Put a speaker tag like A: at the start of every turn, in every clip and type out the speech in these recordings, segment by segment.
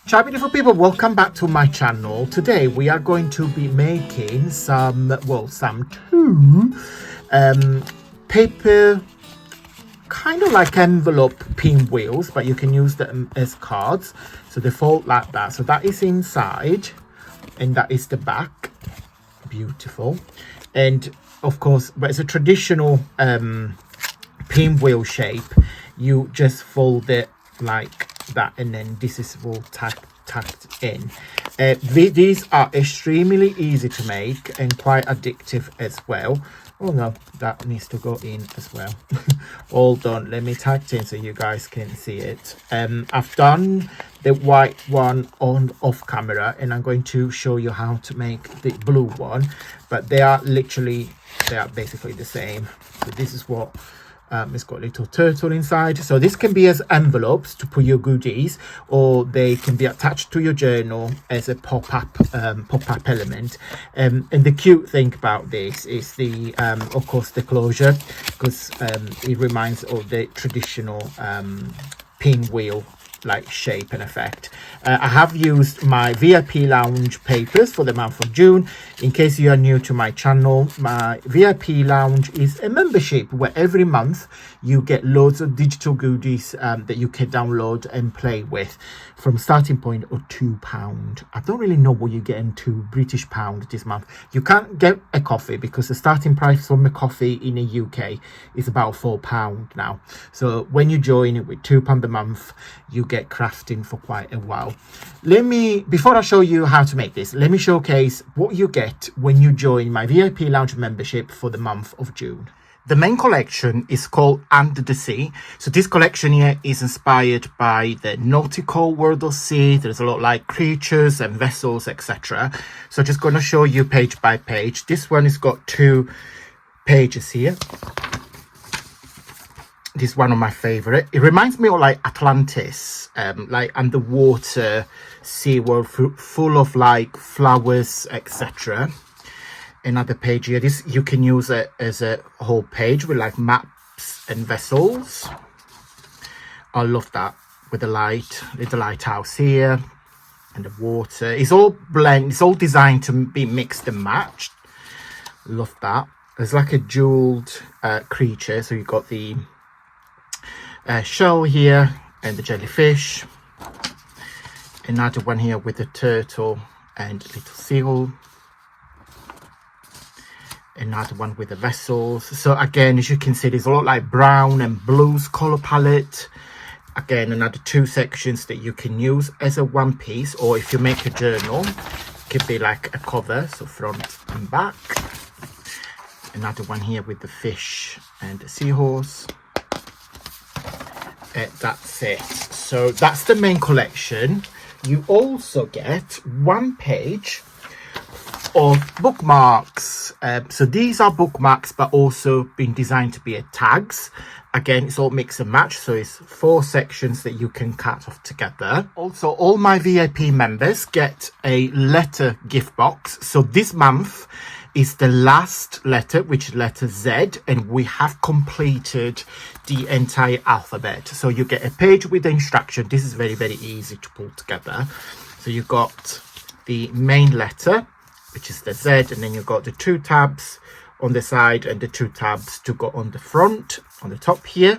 A: Ciao beautiful people, welcome back to my channel. Today we are going to be making two paper, kind of like envelope pinwheels, but you can use them as cards. So they fold like that. So that is inside and that is the back. Beautiful. And of course, but it's a traditional pinwheel shape. You just fold it like that, and then this is all tacked in. These are extremely easy to make and quite addictive as well. Oh no, that needs to go in as well. Hold on, let me tag it in so you guys can see it. I've done the white one on off camera, and I'm going to show you how to make the blue one, but they are basically the same. So this is what it's got a little turtle inside. So this can be as envelopes to put your goodies, or they can be attached to your journal as a pop-up element. And the cute thing about this is the of course the closure, because it reminds of the traditional pinwheel like shape and effect. I have used my VIP lounge papers for the month of June. In case you are new to my channel, my VIP lounge is a membership where every month you get loads of digital goodies that you can download and play with, from starting point of £2. I don't really know what you get into British pound this month. You can't get a coffee because the starting price from a coffee in the UK is about £4 now. So when you join it with £2 a month, you get crafting for quite a while. Before I show you how to make this, let me showcase what you get when you join my VIP lounge membership for the month of June. The main collection is called Under the Sea. So this collection here is inspired by the nautical world of sea. There's a lot like creatures and vessels, etc. So just going to show you page by page. This one has got 2 pages here. This is one of my favorite. It reminds me of like Atlantis, like underwater sea world full of like flowers, etc. Another page here. This you can use it as a whole page with like maps and vessels. I love that with the lighthouse here and the water. It's all blend. It's all designed to be mixed and matched. Love that. There's like a jeweled creature. So you've got the shell here and the jellyfish. Another one here with the turtle and little seal. Another one with the vessels. So again, as you can see, there's a lot like brown and blues color palette. Again, another 2 sections that you can use as a one piece, or if you make a journal, it could be like a cover, so front and back. Another one here with the fish and the seahorse. That's it. So that's the main collection. You also get 1 page of bookmarks. So these are bookmarks, but also been designed to be tags. Again, it's all mix and match, so it's 4 sections that you can cut off together. Also, all my VIP members get a letter gift box. So this month is the last letter, which is letter Z, and we have completed the entire alphabet. So you get a page with the instruction. This is very, very easy to pull together. So you got the main letter, which is the Z, and then you've got the 2 tabs on the side and the 2 tabs to go on the front, on the top here.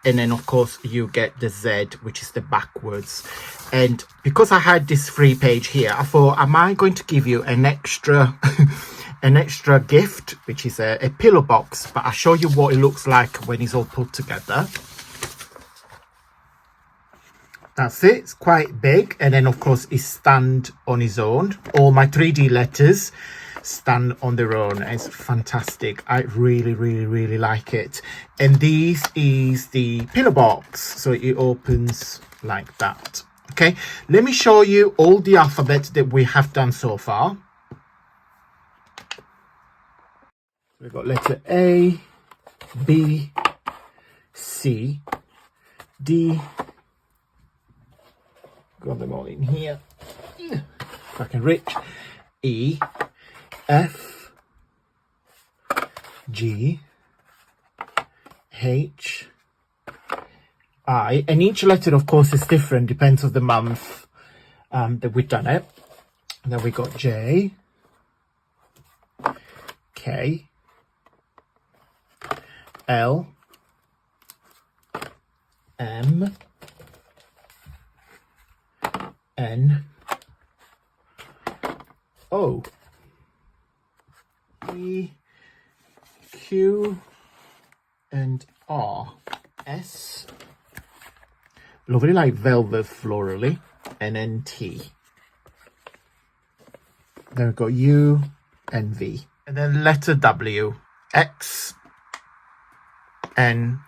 A: And then of course you get the Z, which is the backwards. And because I had this free page here, I thought, am I going to give you an extra an extra gift, which is a pillow box, but I'll show you what it looks like when it's all put together. That's it. It's quite big, and then of course it stands on its own. All my 3D letters stand on their own. It's fantastic. I really like it. And this is the pillow box, so it opens like that. Okay, let me show you all the alphabet that we have done so far. We've got letter A, B, C, D. Got them all in here. If I can reach. E, F, G, H, I. And each letter, of course, is different, depends on the month. that we've done it. And then we got J, K, L, M, N, O, P, Q, and R, S. Lovely, like velvet florally, and then T. Then we've got U and V. And then letter W, X, N,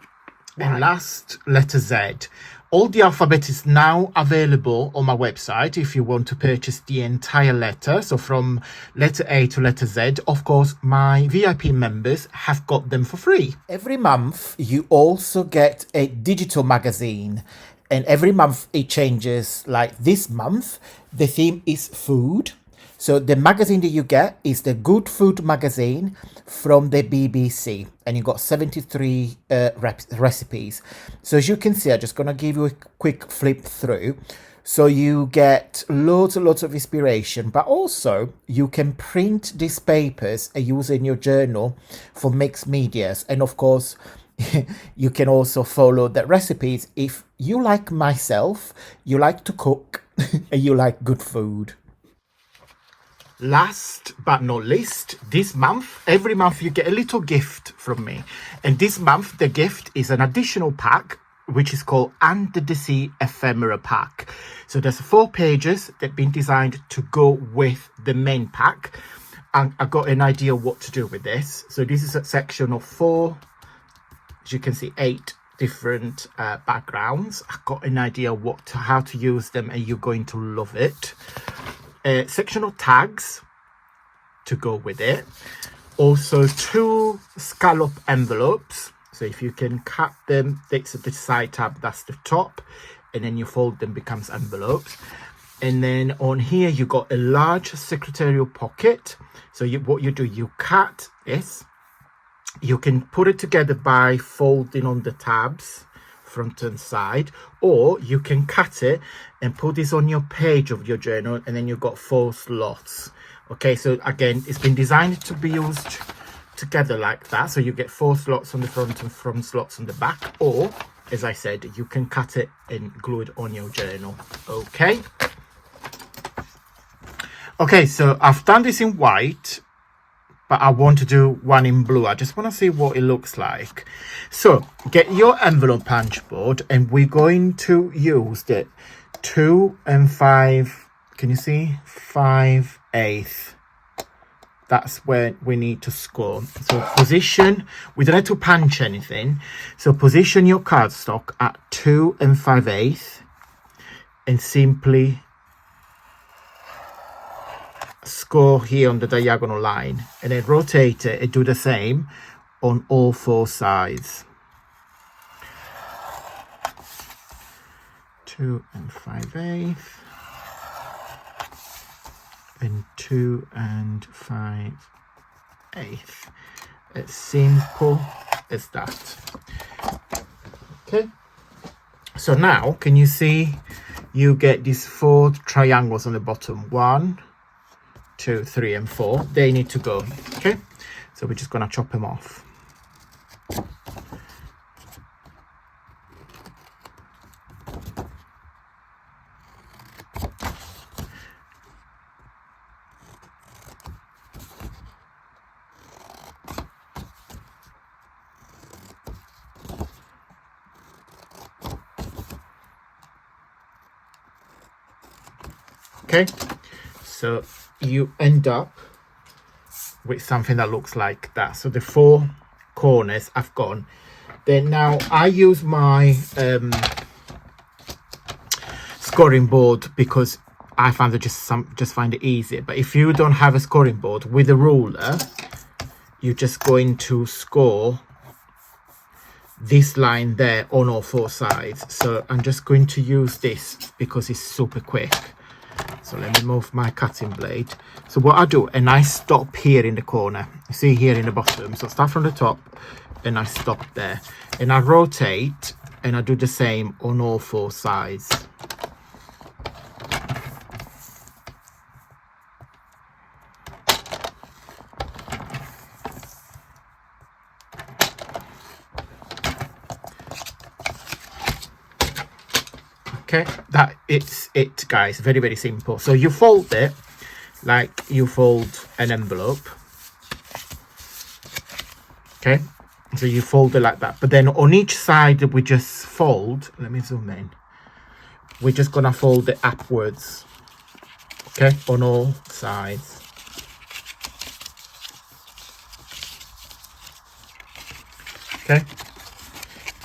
A: and last letter Z. All the alphabet is now available on my website if you want to purchase the entire letter. So from letter A to letter Z, of course, my VIP members have got them for free. Every month, you also get a digital magazine. And every month it changes. Like this month, the theme is food. So the magazine that you get is the Good Food magazine from the BBC, and you got 73 recipes. So as you can see, I'm just gonna give you a quick flip through. So you get loads and lots of inspiration, but also you can print these papers and use in your journal for mixed medias. And of course, you can also follow the recipes if you, like myself, you like to cook and you like good food. Last but not least, this month, every month you get a little gift from me. And this month, the gift is an additional pack, which is called Under the Sea Ephemera Pack. So there's 4 pages that have been designed to go with the main pack. And I got an idea what to do with this. So this is a section of 4, as you can see, 8 different backgrounds. I got an idea how to use them, and you're going to love it. Section of tags to go with it. Also 2 scallop envelopes. So if you can cut them, that's the side tab, that's the top, and then you fold them, becomes envelopes. And then on here you got a large secretarial pocket. So what you do, you cut this. You can put it together by folding on the tabs, front and side, or you can cut it and put this on your page of your journal, and then you've got 4 slots. Okay, so again, it's been designed to be used together like that, so you get 4 slots on the front and 4 slots on the back, or as I said, you can cut it and glue it on your journal. Okay, so I've done this in white, but I want to do one in blue. I just want to see what it looks like. So get your envelope punch board, and we're going to use the 2 and 5, can you see? 5/8. That's where we need to score. So position, we don't have to punch anything. So position your cardstock at 2 and 5/8 and simply score here on the diagonal line, and then rotate it and do the same on all 4 sides. 2 and 5/8 and 2 and 5/8. It's simple as that. Okay, so now can you see you get these 4 triangles on the bottom? 1, 2, 3, and 4. They need to go. Okay, so we're just gonna chop them off. Okay, so you end up with something that looks like that. So the 4 corners I've gone. Then now I use my scoring board because I found that just find it easier. But if you don't have a scoring board, with a ruler, you're just going to score this line there on all 4 sides. So I'm just going to use this because it's super quick. So let me move my cutting blade. So what I do, and I stop here in the corner. You see here in the bottom. So I start from the top and I stop there. And I rotate and I do the same on all 4 sides. Okay, that it's it, guys. Very, very simple. So you fold it like you fold an envelope. Okay, so you fold it like that, but then on each side we just fold. Let me zoom in. We're just gonna fold it upwards. Okay, on all sides. Okay,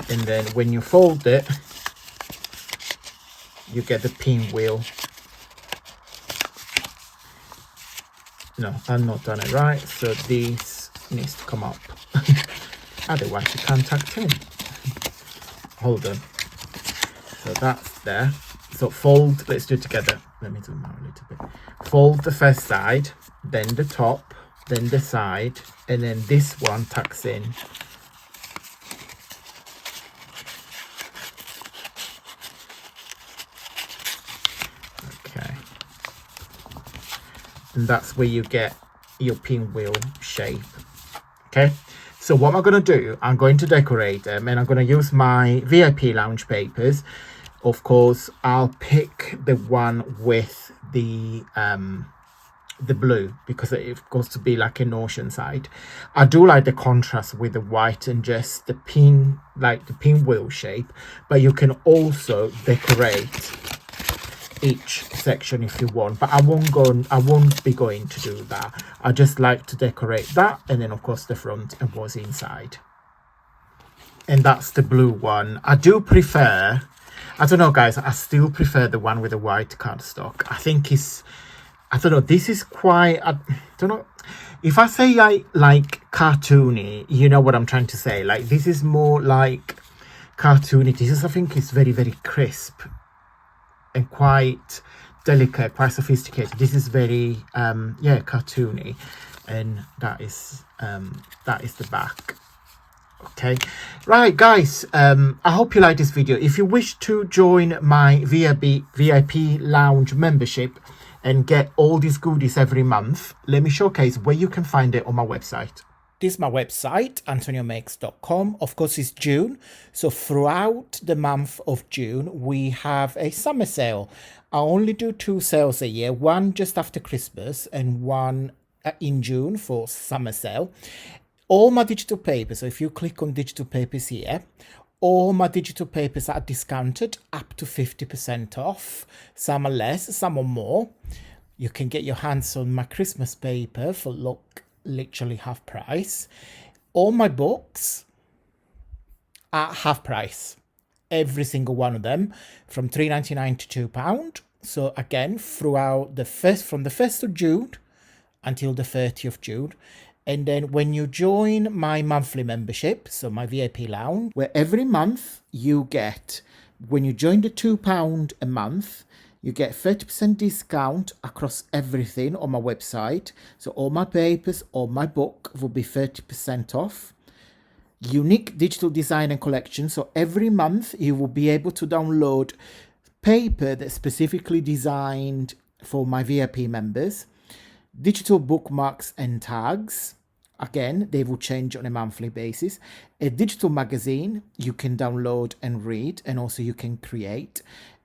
A: and then when you fold it, you get the pinwheel. No, I'm not done it right, so this needs to come up. Otherwise you can't tuck in. Hold on. So that's there. So fold, let's do it together. Let me zoom out a little bit. Fold the first side, then the top, then the side, and then this one tucks in. Okay. And that's where you get your pinwheel shape. Okay. So what am I going to do? I'm going to decorate them, and I'm going to use my VIP lounge papers. Of course, I'll pick the one with the blue, because it goes to be like an ocean side. I do like the contrast with the white and just the pinwheel shape, but you can also decorate each section if you want, but I won't be going to do that. I just like to decorate that, and then of course the front and what's inside. And that's the blue one. I do prefer, I don't know guys, I still prefer the one with the white cardstock. I think it's, I don't know, this is quite, I don't know, if I say like cartoony, you know what I'm trying to say. Like this is more like cartoony. This is, I think it's very, very crisp and quite delicate, quite sophisticated. This is very yeah, cartoony, and that is the back. Okay, right guys, I hope you like this video. If you wish to join my VIP lounge membership and get all these goodies every month, let me showcase where you can find it on my website. This is my website, antoniomakes.com. Of course, it's June. So throughout the month of June, we have a summer sale. I only do 2 sales a year, one just after Christmas and one in June for summer sale. All my digital papers, so if you click on digital papers here, all my digital papers are discounted up to 50% off. Some are less, some are more. You can get your hands on my Christmas paper for literally half price. All my books are half price, every single one of them, from £3.99 to £2. So again, throughout from the 1st of June until the 30th of June. And then when you join my monthly membership, so my VIP lounge, where every month you get, when you join the £2 a month, you get 30% discount across everything on my website. So all my papers, all my book will be 30% off. Unique digital design and collection. So every month you will be able to download paper that's specifically designed for my VIP members. Digital bookmarks and tags. Again, they will change on a monthly basis. A digital magazine you can download and read, and also you can create.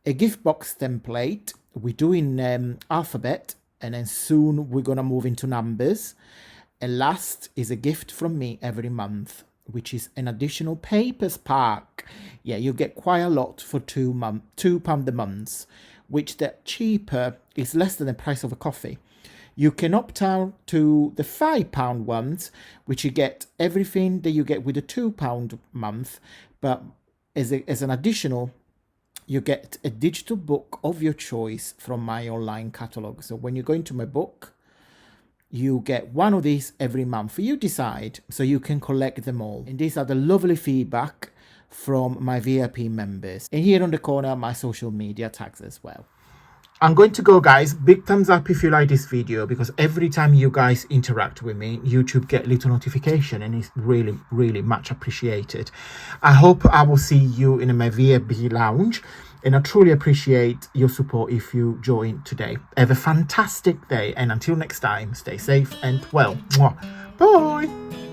A: A gift box template, we do in alphabet, and then soon we're going to move into numbers. And last is a gift from me every month, which is an additional papers pack. Yeah, you get quite a lot for £2 a month, which the cheaper is less than the price of a coffee. You can opt out to the £5 ones, which you get everything that you get with a £2 month, but as an additional, you get a digital book of your choice from my online catalog. So when you go into my book, you get one of these every month. You decide, so you can collect them all. And these are the lovely feedback from my VIP members. And here on the corner, my social media tags as well. I'm going to go, guys. Big thumbs up if you like this video, because every time you guys interact with me, YouTube get little notification, and it's really, really much appreciated. I hope I will see you in my VIP lounge, and I truly appreciate your support if you join today. Have a fantastic day, and until next time, stay safe and well. Bye.